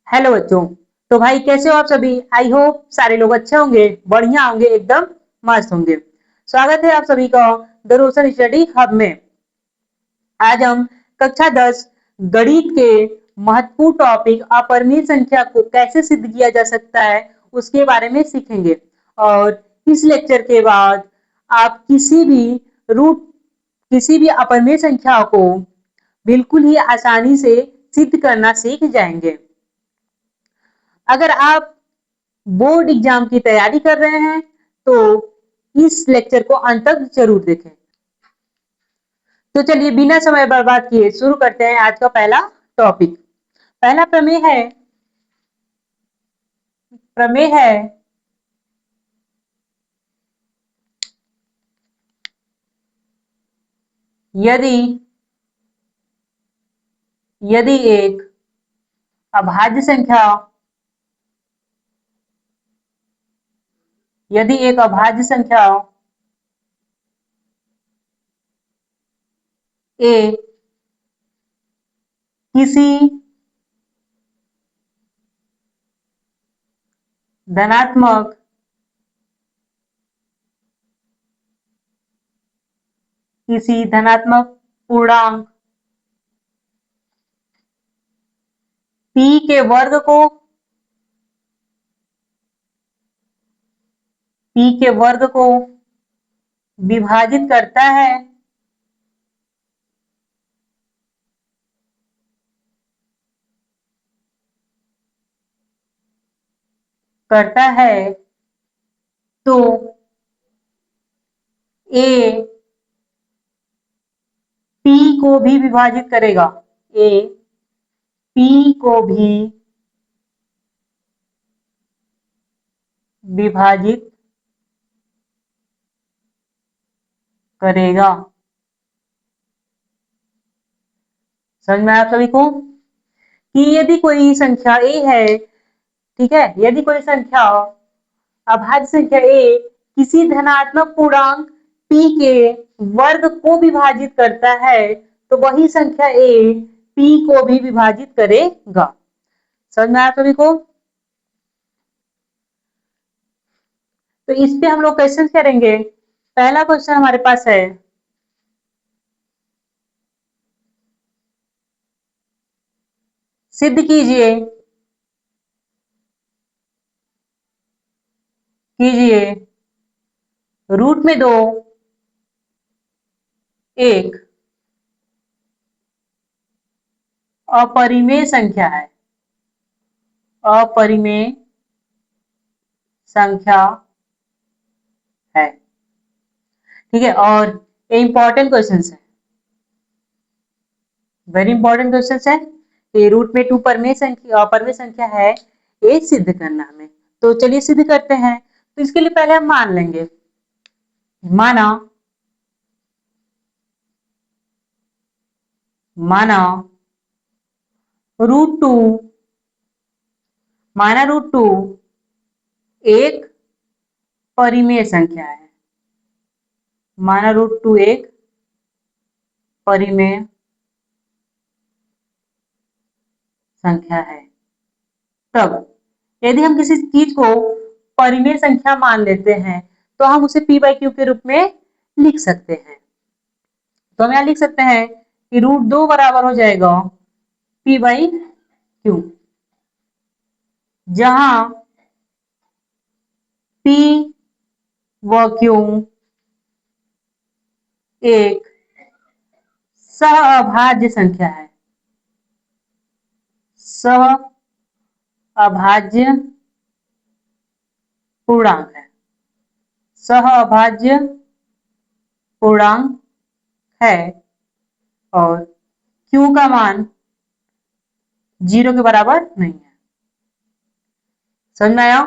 Hello बच्चों। तो भाई कैसे हो आप सभी? आई होप सारे लोग अच्छे होंगे, बढ़िया होंगे, एकदम मस्त होंगे। स्वागत है आप सभी का द रोशन स्टडी हब में। आज हम कक्षा 10 गणित के महत्वपूर्ण टॉपिक अपरिमेय संख्या को कैसे सिद्ध किया जा सकता है उसके बारे में सीखेंगे। और इस लेक्चर के बाद आप किसी भी अपरिमेय संख्या को बिल्कुल ही आसानी से सिद्ध करना सीख जाएंगे। अगर आप बोर्ड एग्जाम की तैयारी कर रहे हैं तो इस लेक्चर को अंत तक जरूर देखें। तो चलिए बिना समय बर्बाद किए शुरू करते हैं आज का पहला टॉपिक। पहला प्रमेय है यदि यदि एक अभाज्य संख्या यदि एक अभाज्य संख्या ए किसी धनात्मक पूर्णांक p के वर्ग को विभाजित करता है तो ए p को भी विभाजित करेगा। ए p को भी विभाजित करेगा। समझ में आया आप सभी को कि यदि कोई संख्या ए है, ठीक है, यदि कोई संख्या अभाज्य संख्या ए किसी धनात्मक पूर्णांक p के वर्ग को विभाजित करता है तो वही संख्या ए p को भी विभाजित करेगा। समझ में आया सभी को? तो इस पे हम लोग क्वेश्चन करेंगे। पहला क्वेश्चन हमारे पास है, सिद्ध कीजिए रूट में 2 एक अपरिमेय संख्या है। अपरिमेय संख्या है, ठीक है। और ये इंपॉर्टेंट क्वेश्चन है, वेरी इंपॉर्टेंट क्वेश्चन है। ये रूट में 2 अपरिमेय संख्या है, ये सिद्ध करना हमें। तो चलिए सिद्ध करते हैं। तो इसके लिए पहले हम मान लेंगे। माना √2 एक परिमेय संख्या है। माना √2 एक परिमेय संख्या है। तब यदि हम किसी चीज को परिमेय संख्या मान लेते हैं तो हम उसे p/q के रूप में लिख सकते हैं। तो हम यहाँ लिख सकते हैं कि √2 बराबर हो जाएगा p/q, जहां p व q एक सहअभाज्य संख्या है। सहअभाज्य पूर्णांक है। सहअभाज्य पूर्णांक है और q का मान 0 के बराबर नहीं है। समझ में आया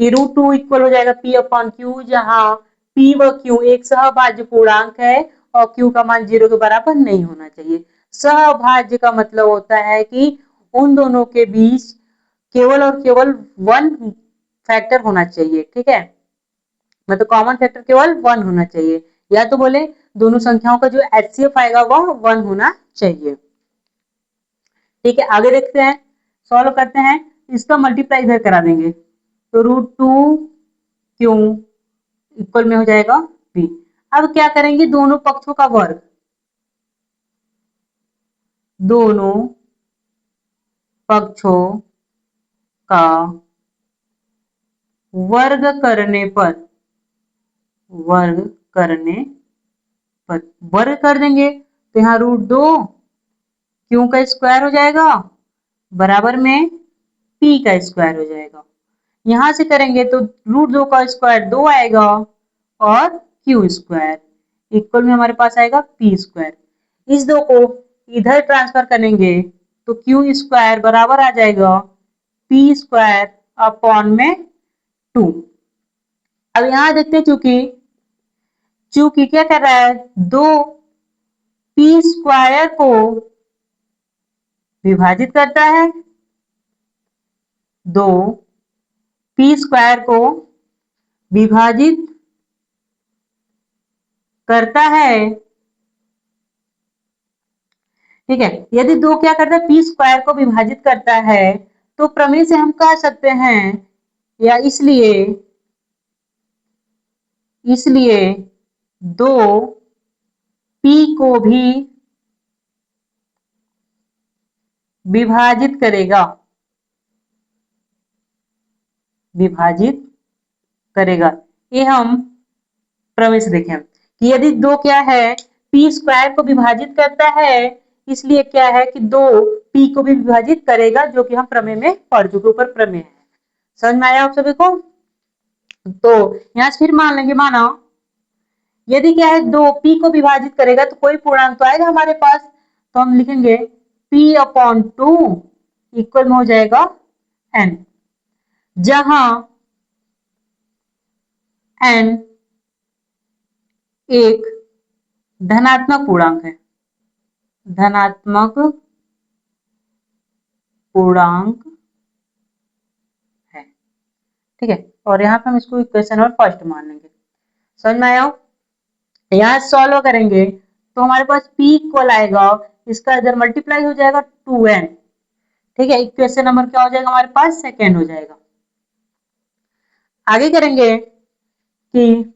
कि √2 इक्वल हो जाएगा p/q, जहां p व q एक सहभाज्य पूर्णांक है और q का मान 0 के बराबर नहीं होना चाहिए। सहभाज्य का मतलब होता है कि उन दोनों के बीच केवल और केवल 1 फैक्टर होना चाहिए, ठीक है, मतलब कॉमन फैक्टर केवल 1 होना चाहिए। या तो बोले दोनों संख्याओं का जो HCF आएगा वह 1 होना चाहिए। ठीक है, आगे देखते हैं। सॉल्व करते हैं, इसका मल्टीप्लाई इधर करा देंगे, तो √2 क्यू इक्वल में हो जाएगा p। अब क्या करेंगे, दोनों पक्षों का वर्ग, दोनों पक्षों का वर्ग करने पर, वर्ग करने पर वर्ग कर देंगे तो यहाँ √2 क्यू का स्क्वायर हो जाएगा बराबर में p का स्क्वायर हो जाएगा। यहां से करेंगे तो √2 का स्क्वायर 2 आएगा और क्यू स्क्वायर इक्वल में हमारे पास आएगा p स्क्वायर। इस दो को इधर ट्रांसफर करेंगे तो क्यू स्क्वायर बराबर आ जाएगा p स्क्वायर अपॉन में 2। अब यहां देखते हैं, चूंकि चूंकि क्या कर रहा है, दो p स्क्वायर को विभाजित करता है, दो p स्क्वायर को विभाजित करता है। ठीक है, यदि दो क्या करता है, p स्क्वायर को विभाजित करता है, तो प्रमेय से हम कह सकते हैं, या इसलिए इसलिए दो p को भी विभाजित करेगा, विभाजित करेगा। ये हम प्रमेय से देखें कि यदि दो क्या है, p स्क्वायर को विभाजित करता है, इसलिए क्या है कि दो p को भी विभाजित करेगा, जो कि हम प्रमेय में पढ़ चुके, ऊपर प्रमेय है। समझ में आया आप सभी को? तो यहां से फिर मान लेंगे, माना यदि क्या है, दो p को विभाजित करेगा तो कोई पूर्णांक तो आएगा हमारे पास, तो हम लिखेंगे p/2 इक्वल में हो जाएगा n, जहां n एक धनात्मक पूर्णांक है, धनात्मक पूर्णांक है। ठीक है, और यहाँ पे हम इसको इक्वेशन नंबर फर्स्ट मान लेंगे। समझ में आया? यहाँ सॉल्व करेंगे तो हमारे पास p इक्वल आएगा, इसका इधर मल्टीप्लाई हो जाएगा 2n। ठीक है, इक्वेशन नंबर क्या हो जाएगा हमारे पास, सेकेंड हो जाएगा। आगे करेंगे कि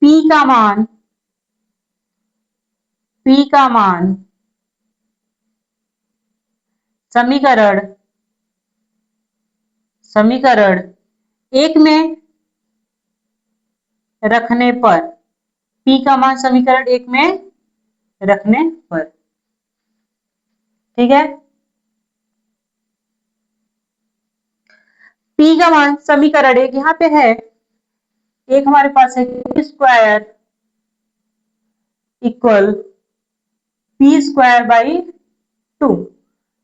p का मान, p का मान समीकरण समीकरण एक में रखने पर, p का मान समीकरण एक में रखने पर, ठीक है, p का मान समीकरण एक यहाँ पे है, एक हमारे पास है q square equal p square by 2, तो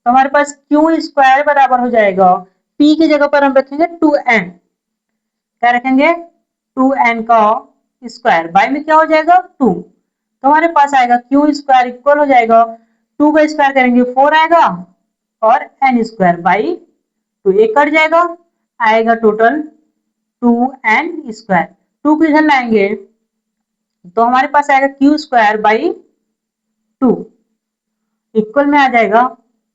हमारे पास q स्क्वायर बराबर हो जाएगा, p की जगह पर हम रखेंगे 2n, क्या रखेंगे, 2n का स्क्वायर, बाई में क्या हो जाएगा 2, तो हमारे पास आएगा q स्क्वायर इक्वल हो जाएगा, 2 का स्क्वायर करेंगे 4 आएगा और n स्क्वायर बाई 2 एक कट जाएगा, आएगा टोटल 2n स्क्वायर। 2 को इधर लाएंगे तो हमारे पास आएगा q स्क्वायर बाई 2 इक्वल में आ जाएगा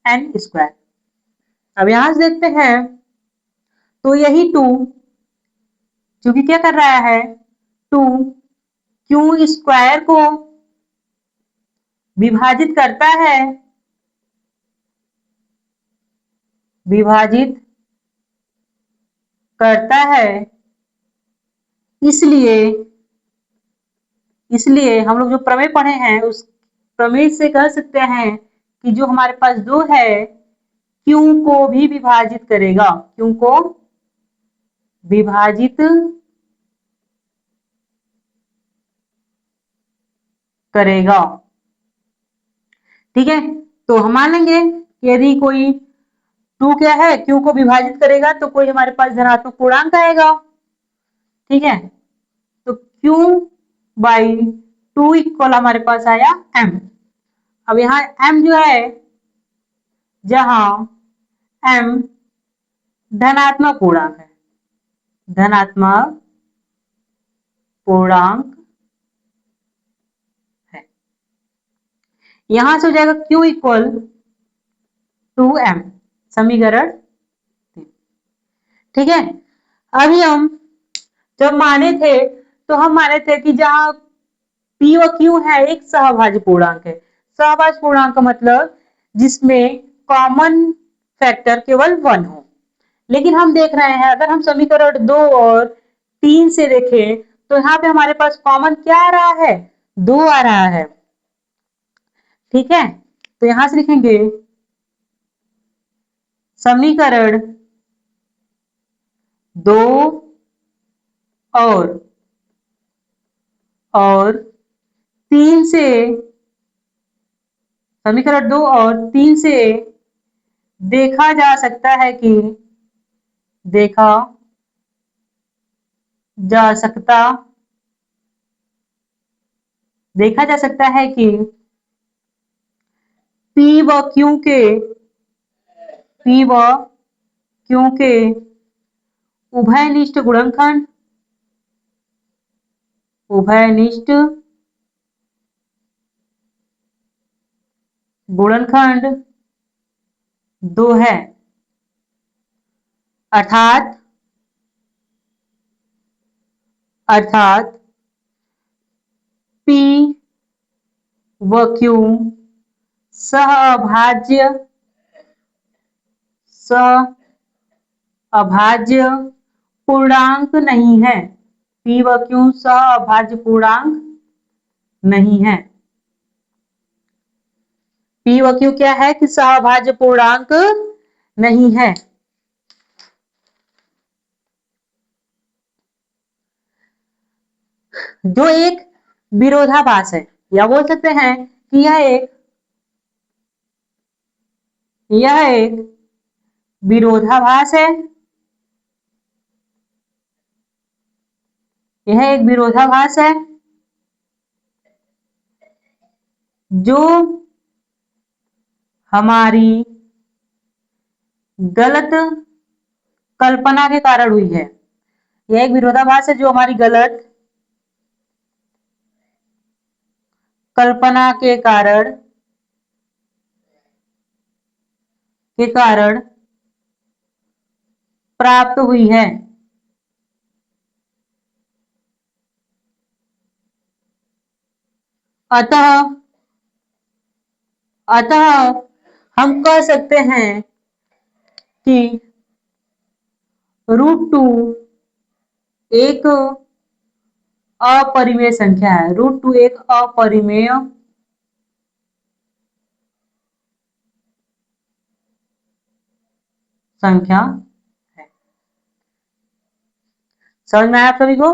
n स्क्वायर। अब यहां से देखते हैं तो यही 2 क्योंकि क्या कर रहा है, 2 क्यू स्क्वायर को विभाजित करता है, विभाजित करता है, इसलिए इसलिए हम लोग जो प्रमेय पढ़े हैं उस प्रमेय से कह सकते हैं कि जो हमारे पास 2 है, क्यू को भी विभाजित करेगा, क्यू को विभाजित करेगा। ठीक है, तो हम मान लेंगे कि यदि कोई 2 क्या है, क्यू को विभाजित करेगा तो कोई हमारे पास धनात्मक पूर्णांक आएगा। ठीक है, तो Q बाई 2 इक्वल हमारे पास आया M। अब यहाँ M जो है, जहां M धनात्मक पूर्णांक है, धनात्मक पूर्णांक है, यहां से हो जाएगा Q इक्वल 2M। समीकरण 3। ठीक है, अभी हम जब माने थे तो हम माने थे कि जहां पी व क्यू है एक सहभाज्य पूर्णांक है। सहभाज्य पूर्णांक का मतलब जिसमें कॉमन फैक्टर केवल 1 हो। लेकिन हम देख रहे हैं अगर हम समीकरण 2 और 3 से देखें तो यहाँ पे हमारे पास कॉमन क्या आ रहा है, 2 आ रहा है। ठीक है, तो यहां से लिखेंगे समीकरण 2 और 3 से, समीकरण 2 और 3 से देखा जा सकता है कि देखा जा सकता देखा जा सकता है कि पी व क्यू के पी व क्यू के उभयनिष्ठ गुणनखंड उभयनिष्ठ गुणनखंड 2 है। अर्थात पी व क्यू सहअभाज्य पूर्णांक नहीं है। पी व क्यू सहअभाज्य पूर्णांक नहीं है। पी व क्यू क्या है कि सहअभाज्य पूर्णांक नहीं है। जो एक विरोधाभास है, या बोल सकते हैं कि यह एक विरोधाभास है। यह एक विरोधाभास है जो हमारी गलत कल्पना के कारण हुई है। यह एक विरोधाभास है जो हमारी गलत कल्पना के कारण प्राप्त हुई है। अतः हम कह सकते हैं कि √2 एक अपरिमेय संख्या है। √2 एक अपरिमेय संख्या है। समझ में आया आप सभी को?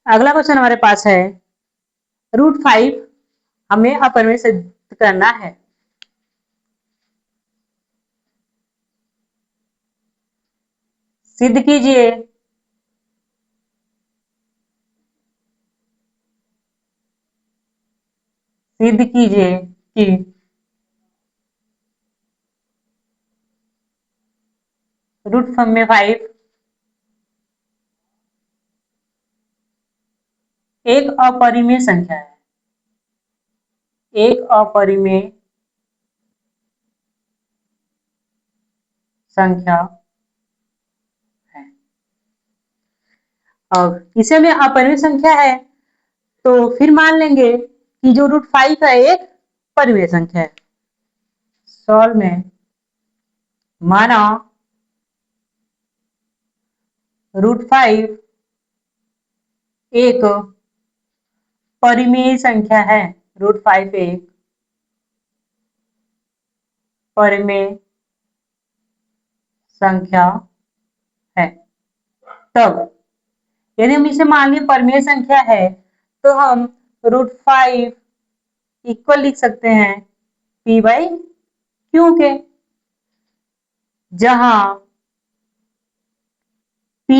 अगला क्वेश्चन हमारे पास है √5 हमें अपरिमेय सिद्ध करना है। सिद्ध कीजिए। सिद्ध कीजिए कि √5 एक अपरिमेय संख्या है। एक अपरिमेय संख्या है। अब इसे में अपरिमेय संख्या है तो फिर मान लेंगे कि जो √5 है एक परिमेय संख्या है। सॉल्व में माना √5 एक परिमेय संख्या है। √5 एक परिमेय संख्या है। तब यदि हम इसे मान लिया परिमेय संख्या है तो हम √5 इक्वल लिख सकते हैं P बाई क्यू के, जहां P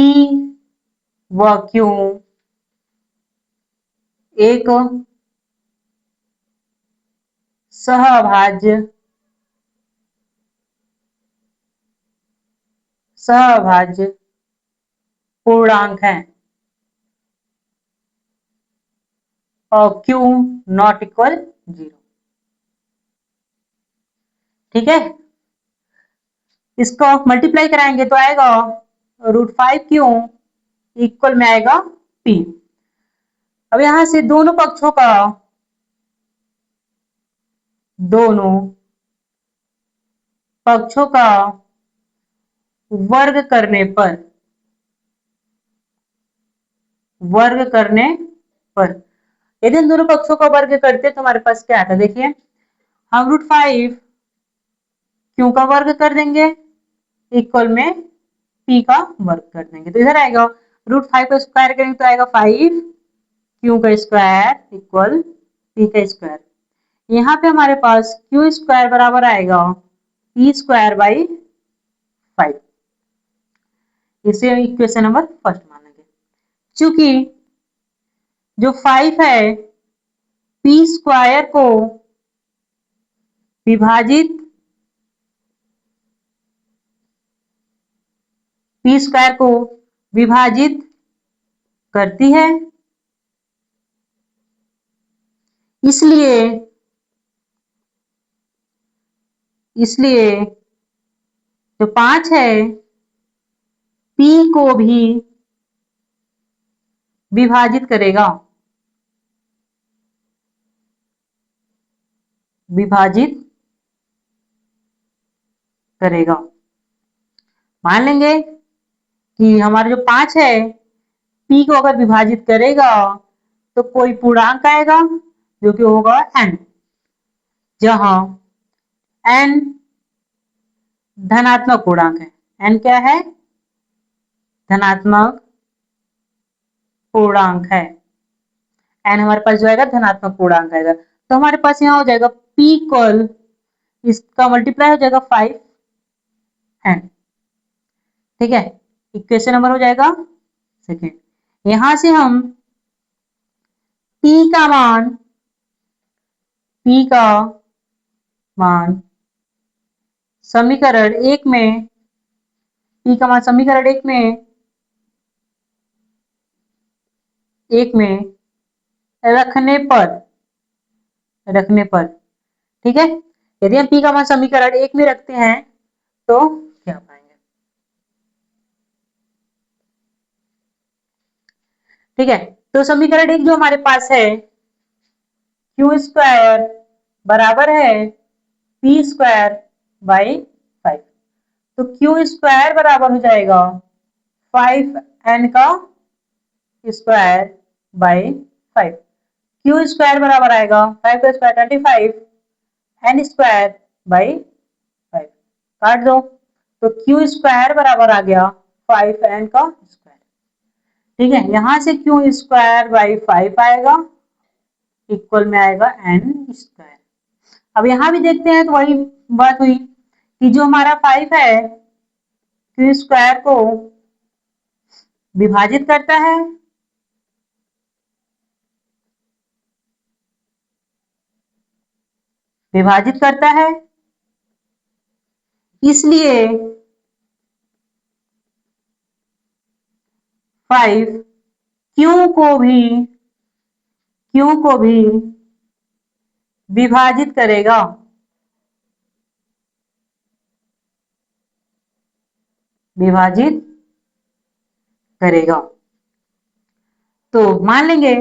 व क्यू एक सहअभाज्य पूर्णांक है और Q नॉट इक्वल 0। ठीक है, इसको मल्टीप्लाई कराएंगे तो आएगा √5Q इक्वल में आएगा P। अब यहां से दोनों पक्षों का वर्ग करने पर यदि हम दोनों पक्षों का वर्ग करते तो हमारे पास क्या आता है, देखिए हम √5Q का वर्ग कर देंगे इक्वल में P का वर्ग कर देंगे, तो इधर आएगा √5 का स्क्वायर करेंगे तो आएगा 5Q का स्क्वायर इक्वल P का स्क्वायर। यहाँ पे हमारे पास Q स्क्वायर बराबर आएगा P स्क्वायर बाई 5। इसे इक्वेशन नंबर फर्स्ट मानेंगे। चूंकि जो 5 है P स्क्वायर को विभाजित करती है, इसलिए जो 5 है P को भी विभाजित करेगा, मान लेंगे कि हमारा जो 5 है P को अगर विभाजित करेगा तो कोई पूर्णांक आएगा जो कि होगा n, जहां n धनात्मक पूर्णांक है। n क्या है? धनात्मक पूर्णांक है। n हमारे पास जो आएगा धनात्मक पूर्णांक आएगा, तो हमारे पास यहाँ हो जाएगा P इक्वल, इसका मल्टीप्लाई हो जाएगा 5n। ठीक है, इक्वेशन नंबर हो जाएगा सेकेंड। यहां से हम P का मान समीकरण एक में रखने पर ठीक है, यदि हम P का मान समीकरण एक में रखते हैं तो क्या पाएंगे। ठीक है, तो समीकरण एक जो हमारे पास है Q स्क्वायर बराबर है P स्क्वायर बाई 5, तो Q स्क्वायर बराबर हो जाएगा 5n का स्क्वायर बाई 5। Q स्क्वायर बराबर आएगा 5 का स्क्वायर 25, n स्क्वायर बाई 5 काट दो, तो Q स्क्वायर बराबर आ गया 5n का स्क्वायर। ठीक है, यहां से Q स्क्वायर बाई 5 आएगा इक्वल में आएगा n स्क्वायर। अब यहां भी देखते हैं तो वही बात हुई कि जो हमारा 5 है Q स्क्वायर को विभाजित करता है, इसलिए 5 Q को भी विभाजित करेगा, तो मान लेंगे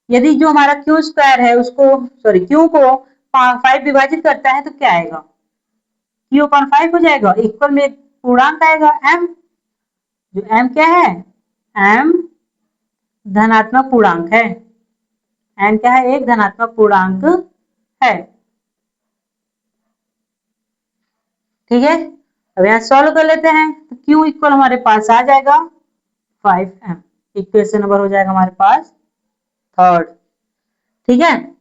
यदि जो हमारा Q स्क्वायर है उसको Q को 5 विभाजित करता है तो क्या आएगा, Q/5 हो जाएगा इक्वल में एक पूर्णांक आएगा m, जो m क्या है, m धनात्मक पूर्णांक है, n क्या है, एक धनात्मक पूर्णांक है। ठीक है, अब यहाँ सॉल्व कर लेते हैं तो Q इक्वल हमारे पास आ जाएगा 5m, इक्वेशन नंबर हो जाएगा हमारे पास थर्ड। ठीक है,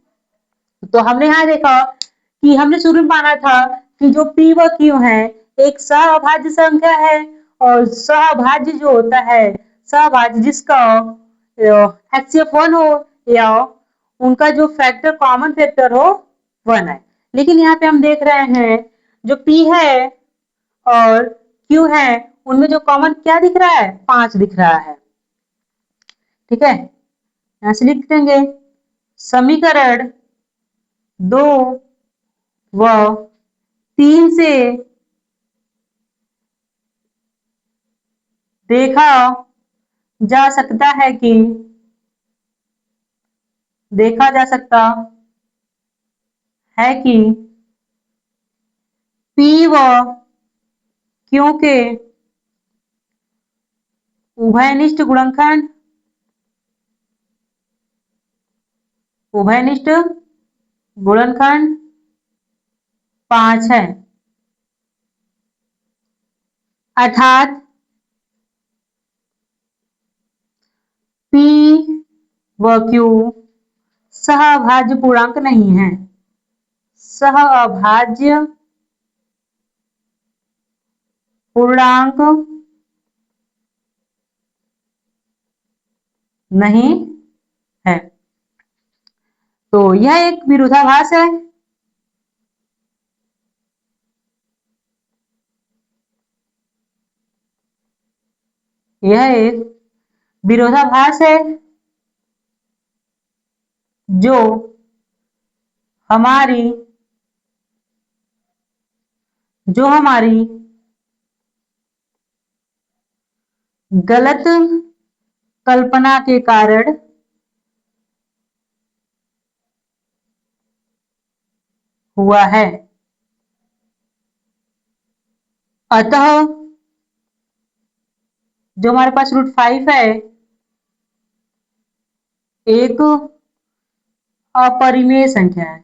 तो हमने यहाँ देखा कि हमने शुरू में माना था कि जो P व Q है एक सहअभाज्य संख्या है, और सहअभाज्य जो होता है, सहअभाज्य जिसका HCF1 हो या उनका जो फैक्टर कॉमन फैक्टर हो 1 है। लेकिन यहाँ पे हम देख रहे हैं जो P है और Q है उनमें जो कॉमन क्या दिख रहा है, 5 दिख रहा है। ठीक है, यहाँ से लिख देंगे समीकरण 2 व 3 से देखा जा सकता है कि देखा जा सकता है कि P व Q के उभयनिष्ठ गुणनखंड गुणनखंड 5 है, अर्थात P व Q सहअभाज्य पूर्णांक नहीं है। सहअभाज्य पूर्णांक नहीं है। तो यह एक विरोधाभास है। यह एक विरोधाभास है जो हमारी गलत कल्पना के कारण हुआ है। अतः जो हमारे पास √5 है एक अपरिमेय संख्या है।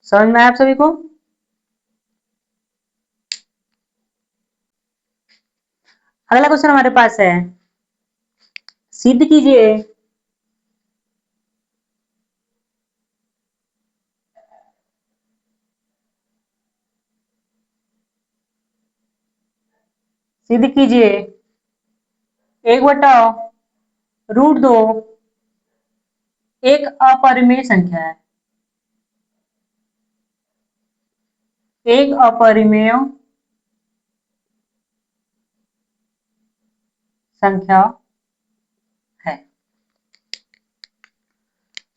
समझ में आया आप सभी को? अगला क्वेश्चन हमारे पास है, सिद्ध कीजिए सिद्ध कीजिए 1/√2 एक अपरिमेय संख्या है। एक अपरिमेय संख्या है।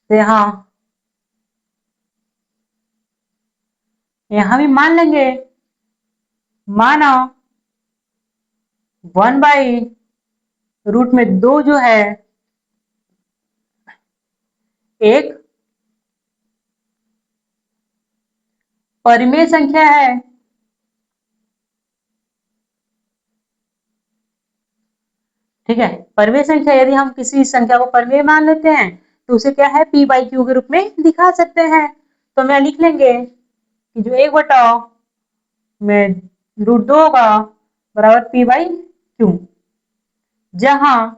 तो यहां भी मान लेंगे, माना 1/√2 जो है एक परिमेय संख्या है। ठीक है, परिमेय संख्या यदि हम किसी संख्या को परिमेय मान लेते हैं तो उसे क्या है P/Q के रूप में दिखा सकते हैं। तो मैं लिख लेंगे कि जो 1/√2 होगा बराबर P/Q, जहां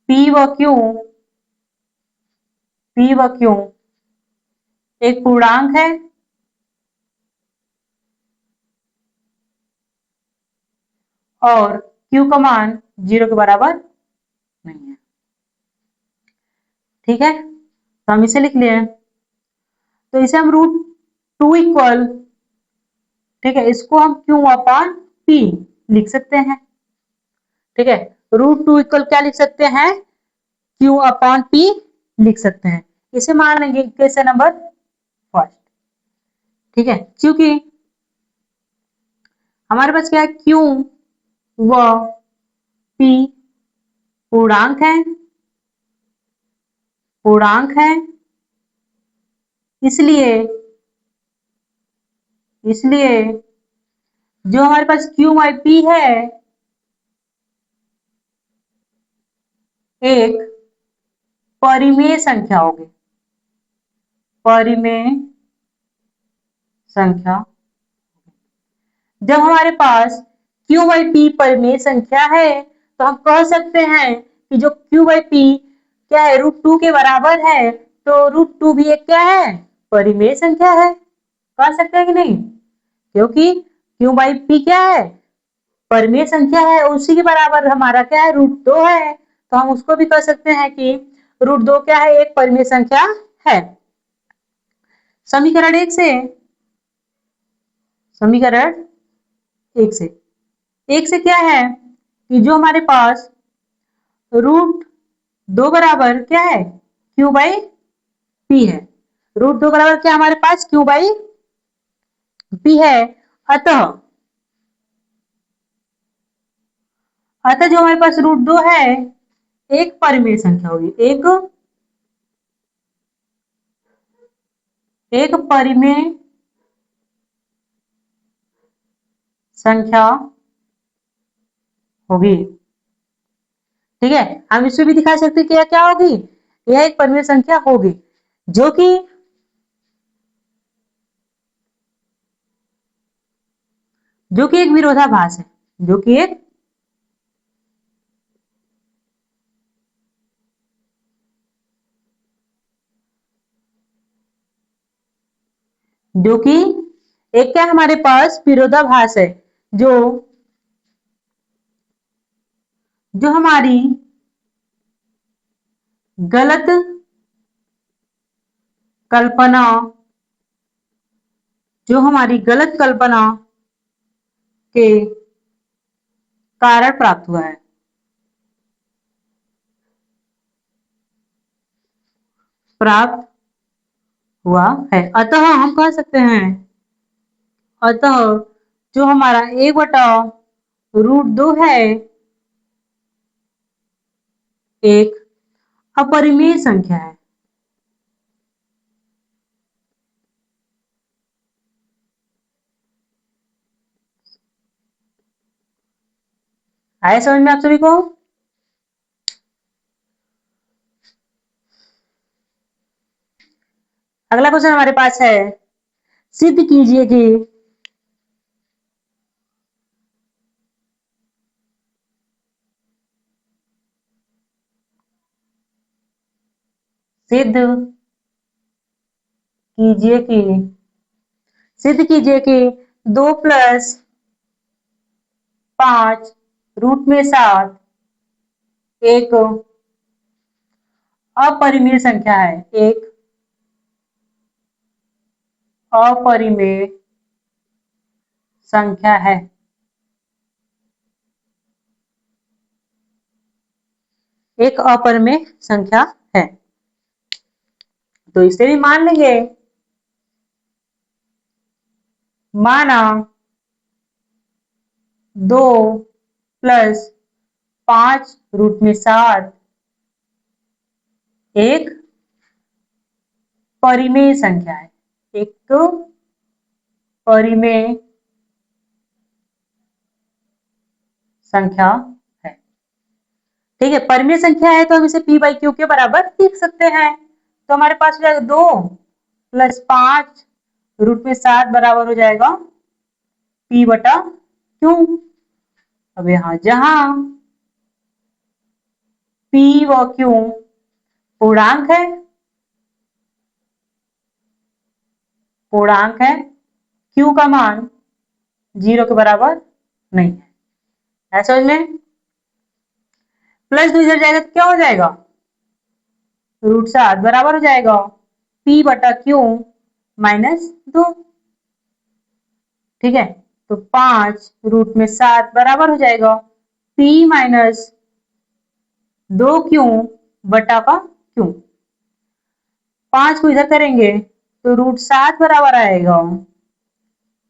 P व Q एक पूर्णांक है और Q का मान 0 के बराबर नहीं है। ठीक है, तो हम इसे लिख लिए। तो इसे हम √2 इक्वल, ठीक है, इसको हम Q/P लिख सकते हैं। ठीक है, √2 इक्वल क्या लिख सकते हैं? Q/P लिख सकते हैं। इसे मान लेंगे क्वेश्चन नंबर फर्स्ट। ठीक है, क्योंकि हमारे पास क्या है, Q व P पूर्णांक है, इसलिए जो हमारे पास Q/P है एक परिमेय संख्या होगी। परिमेय संख्या, जब हमारे पास Q/P परिमेय संख्या है तो हम कह सकते हैं कि जो Q/P क्या है, √2 के बराबर है। तो √2 भी एक क्या है, परिमेय संख्या है। कह सकते हैं कि नहीं? क्योंकि Q/P क्या है, परिमेय संख्या है, उसी के बराबर हमारा क्या है, √2 है। तो हम उसको भी कह सकते हैं कि √2 क्या है, एक परिमेय संख्या है। समीकरण 1 से समीकरण एक से। एक से क्या है कि जो हमारे पास √2 बराबर क्या है, क्यू बाई पी है। √2 बराबर क्या हमारे पास, क्यू बाई पी है। अतः अतः जो हमारे पास √2 है एक परिमेय संख्या होगी, एक परिमेय संख्या होगी। ठीक है, हम इसमें भी दिखा सकते हैं कि यह क्या होगी, यह एक परिमेय संख्या होगी जो कि एक विरोधाभास है, जो कि एक क्या हमारे पास विरोधाभास है, जो हमारी गलत कल्पना के कारण प्राप्त हुआ है। अतः हम कह सकते हैं, अतः जो हमारा 1/√2 है एक अपरिमेय संख्या है। आया समझ में आप सभी को? अगला क्वेश्चन हमारे पास है, सिद्ध कीजिए कि सिद्ध कीजिए कि 2 + 5 √7 एक अपरिमेय संख्या है, एक अपरिमेय संख्या है। एक अपरिमेय संख्या है, तो इसे भी मान लेंगे। माना 2 + 5 √7 एक परिमेय संख्या है, एक परिमेय संख्या है। ठीक है, परिमेय संख्या है तो हम इसे p बाई क्यू के बराबर लिख सकते हैं। तो हमारे पास हो जाएगा 2 + 5 √7 बराबर हो जाएगा p/q। अब यहां जहां p व q पूर्णांक है, q का मान 0 के बराबर नहीं है। समझ में? +2 इधर जाएगा तो क्या हो जाएगा, √7 बराबर हो जाएगा p/q -2। ठीक है, तो 5 √7 बराबर हो जाएगा p - 2q/q। 5 को इधर करेंगे तो √7 बराबर आएगा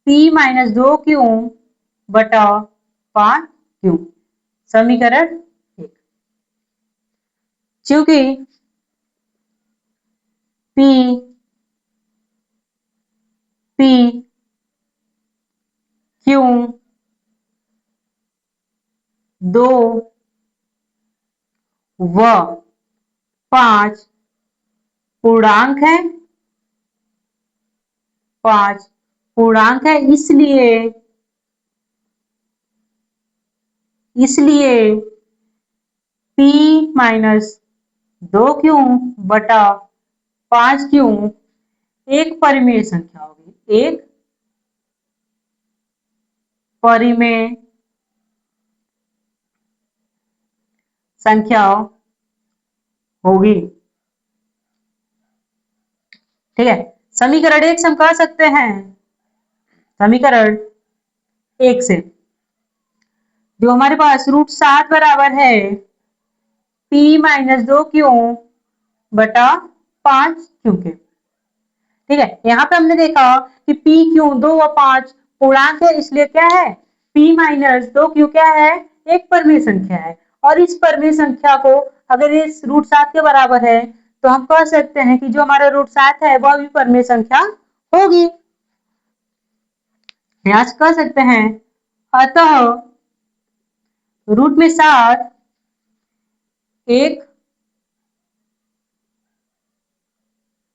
p - 2q/5q। समीकरण 1। चूंकि p q 2 व 5 पूर्णांक है, इसलिए p - 2q/5q एक परिमेय संख्या होगी, एक परिमेय संख्या होगी। ठीक है, समीकरण 1 से हम कह सकते हैं, समीकरण 1 से जो हमारे पास √7 बराबर है p माइनस 2q बटा 5q के। ठीक है, यहाँ पे हमने देखा कि p q 2 व 5 पूर्णांक है, इसलिए क्या है p माइनस 2q क्या है, एक परमेय संख्या है। और इस परमेय संख्या को अगर इस √7 के बराबर है तो हम कह सकते हैं कि जो हमारा √7 है वह भी परमेय संख्या होगी। यहाँ से कह सकते हैं अतः √7 एक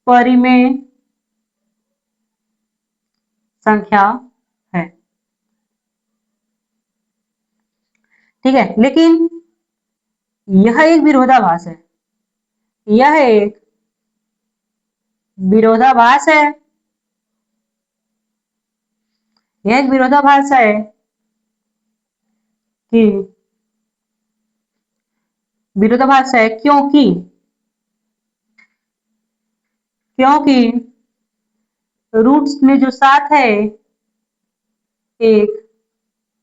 परिमेय संख्या है। ठीक है, लेकिन यह एक विरोधाभास है, यह एक विरोधाभास है, यह एक विरोधाभास है कि विरोधाभास है क्योंकि रूट्स में जो 7 है एक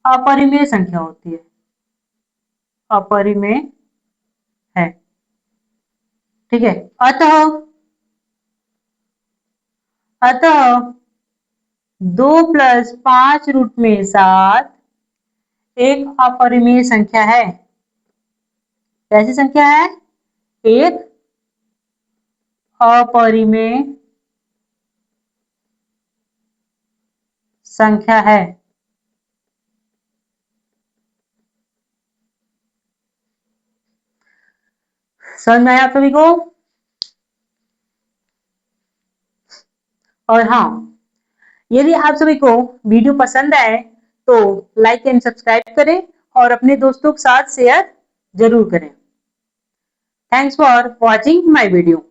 अपरिमेय संख्या होती है, अपरिमेय है। ठीक है, अतः 2 + 5 रूट में 7 एक अपरिमेय संख्या है। कैसी संख्या है, एक अपरिमेय संख्या है। समझ में आया आप सभी को? और हाँ, यदि आप सभी को वीडियो पसंद आए तो लाइक एंड सब्सक्राइब करें और अपने दोस्तों के साथ शेयर जरूर करें। Thanks for watching my video.